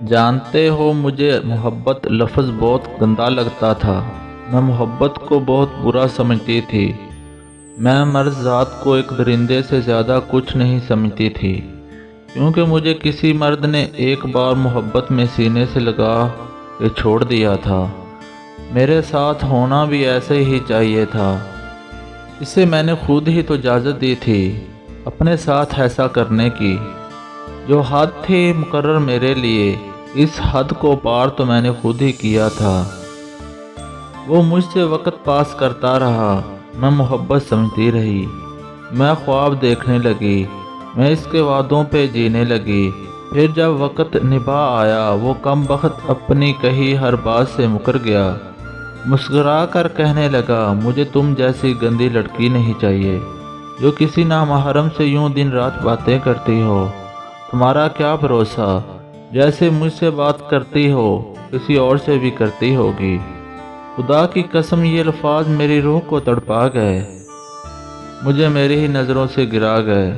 जानते हो मुझे मोहब्बत लफ्ज़ बहुत गंदा लगता था। मैं मोहब्बत को बहुत बुरा समझती थी। मैं मर्द ज़ात को एक दरिंदे से ज़्यादा कुछ नहीं समझती थी, क्योंकि मुझे किसी मर्द ने एक बार मोहब्बत में सीने से लगा के छोड़ दिया था। मेरे साथ होना भी ऐसे ही चाहिए था। इसे मैंने खुद ही तो इजाज़त दी थी अपने साथ ऐसा करने की। जो हद थी मुकर्रर मेरे लिए, इस हद को पार तो मैंने खुद ही किया था। वो मुझसे वक्त पास करता रहा, मैं मोहब्बत समझती रही। मैं ख्वाब देखने लगी, मैं इसके वादों पे जीने लगी। फिर जब वक्त निभा आया, वो कम बख्त अपनी कही हर बात से मुकर गया। मुस्कुरा कर कहने लगा, मुझे तुम जैसी गंदी लड़की नहीं चाहिए, जो किसी नामहरम से यूं दिन रात बातें करती हो। तुम्हारा क्या भरोसा, जैसे मुझसे बात करती हो किसी और से भी करती होगी। खुदा की कसम, ये अल्फाज मेरी रूह को तड़पा गए, मुझे मेरी ही नज़रों से गिरा गए।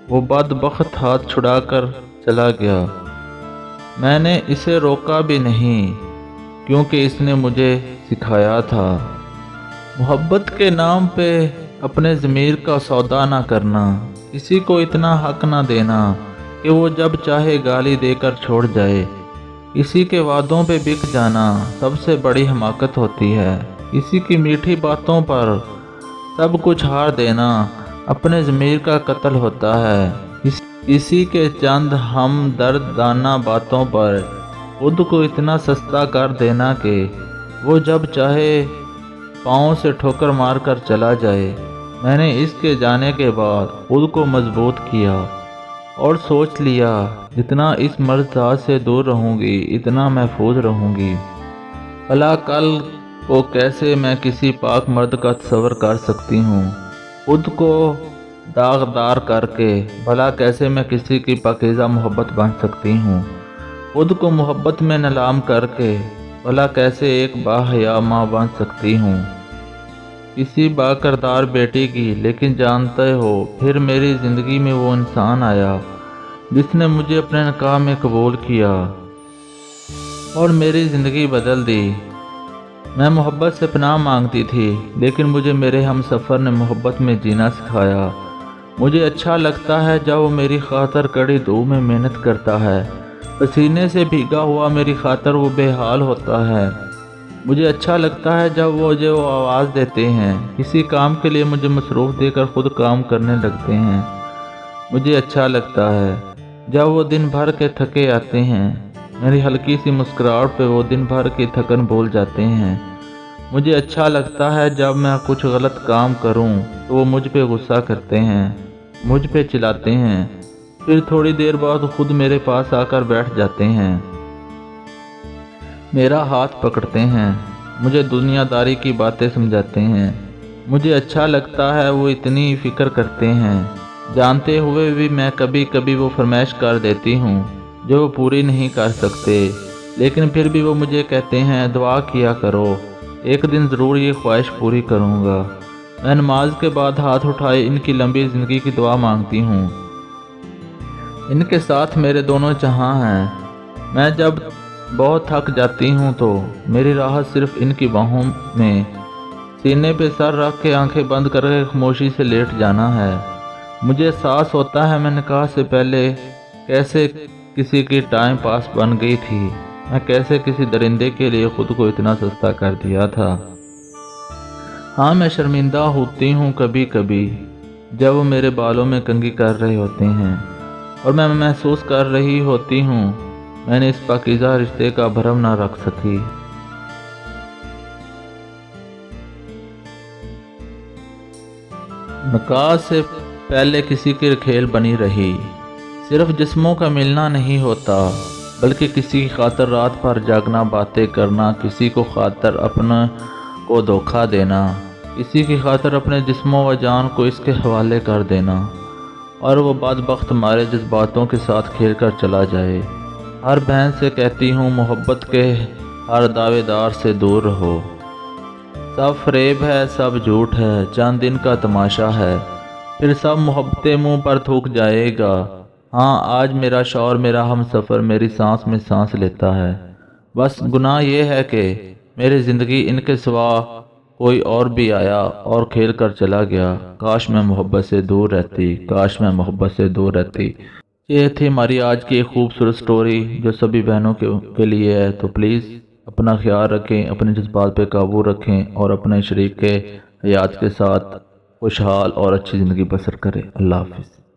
वो बदबख्त हाथ छुड़ाकर चला गया। मैंने इसे रोका भी नहीं, क्योंकि इसने मुझे सिखाया था मोहब्बत के नाम पे अपने ज़मीर का सौदा ना करना, किसी को इतना हक ना देना कि वो जब चाहे गाली देकर छोड़ जाए। किसी के वादों पे बिक जाना सबसे बड़ी हमाकत होती है। किसी की मीठी बातों पर सब कुछ हार देना अपने ज़मीर का कत्ल होता है। किसी के चंद हम दर्दाना बातों पर खुद को इतना सस्ता कर देना कि वो जब चाहे पाँव से ठोकर मार कर चला जाए। मैंने इसके जाने के बाद खुद को मजबूत किया और सोच लिया, जितना इस मर्द से दूर रहूंगी इतना महफूज रहूंगी। भला कल को कैसे मैं किसी पाक मर्द का तस्वर कर सकती हूँ, खुद को दागदार करके। भला कैसे मैं किसी की पाकीज़ा मोहब्बत बन सकती हूँ, खुद को मोहब्बत में नीलाम करके। भला कैसे एक बाहया माँ बन सकती हूँ किसी बाकरदार बेटी की। लेकिन जानते हो, फिर मेरी ज़िंदगी में वो इंसान आया जिसने मुझे अपने निकाह में कबूल किया और मेरी ज़िंदगी बदल दी। मैं मोहब्बत से पनाह मांगती थी, लेकिन मुझे मेरे हम सफ़र ने मोहब्बत में जीना सिखाया। मुझे अच्छा लगता है जब वो मेरी खातर कड़ी धूप में मेहनत करता है, पसीने से भीगा हुआ मेरी खातर वो बेहाल होता है। मुझे अच्छा लगता है जब वो आवाज़ देते हैं, किसी काम के लिए मुझे मसरूफ़ देकर खुद काम करने लगते हैं। मुझे अच्छा लगता है जब वो दिन भर के थके आते हैं, मेरी हल्की सी मुस्कुराहट पे वो दिन भर की थकन भूल जाते हैं। मुझे अच्छा लगता है जब मैं कुछ गलत काम करूं तो वो मुझ पे गुस्सा करते हैं, मुझ पे चिल्लाते हैं, फिर थोड़ी देर बाद खुद मेरे पास आकर बैठ जाते हैं, मेरा हाथ पकड़ते हैं, मुझे दुनियादारी की बातें समझाते हैं। मुझे अच्छा लगता है वो इतनी फ़िक्र करते हैं, जानते हुए भी मैं कभी कभी वो फरमाइश कर देती हूँ जो वो पूरी नहीं कर सकते। लेकिन फिर भी वो मुझे कहते हैं, दुआ किया करो, एक दिन ज़रूर ये ख्वाहिश पूरी करूँगा। मैं नमाज के बाद हाथ उठाए इनकी लंबी ज़िंदगी की दुआ मांगती हूँ। इनके साथ मेरे दोनों जहां हैं। मैं जब बहुत थक जाती हूँ तो मेरी राहत सिर्फ इनकी बाहों में सीने पे सर रख के आंखें बंद करके खामोशी से लेट जाना है। मुझे एहसास होता है मैं निकाह से पहले कैसे किसी की टाइम पास बन गई थी। मैं कैसे किसी दरिंदे के लिए खुद को इतना सस्ता कर दिया था। हाँ, मैं शर्मिंदा होती हूँ कभी कभी जब वो मेरे बालों में कंघी कर रहे होते हैं और मैं महसूस कर रही होती हूँ मैंने इस पाकीज़ा रिश्ते का भरम ना रख सकी। निकाह से पहले किसी की खेल बनी रही। सिर्फ जिस्मों का मिलना नहीं होता, बल्कि किसी की खातर रात भर जागना, बातें करना, किसी को खातर अपना को धोखा देना, किसी की खातर अपने जिस्मों व जान को इसके हवाले कर देना और वो बदबख्त हमारे जज्बातों के साथ खेल कर चला जाए। हर बहन से कहती हूँ, मोहब्बत के हर दावेदार से दूर रहो। सब फरेब है, सब झूठ है, चंद दिन का तमाशा है, फिर सब मोहब्बतें मुंह पर थूक जाएगा। ہاں آج میرا شوہر میرا ہم سفر میری سانس میں سانس لیتا ہے۔ بس گناہ یہ ہے کہ میری زندگی ان کے سوا کوئی اور بھی آیا اور کھیل کر چلا گیا۔ کاش میں محبت سے دور رہتی، کاش میں محبت سے دور رہتی۔ یہ تھی ہماری آج کی ایک خوبصورت سٹوری جو سبھی بہنوں کے لیے ہے۔ تو پلیز اپنا خیال رکھیں، اپنے جذبات پہ قابو رکھیں اور اپنے شریک کے حیات کے ساتھ خوشحال اور اچھی زندگی بسر کریں۔ اللہ حافظ۔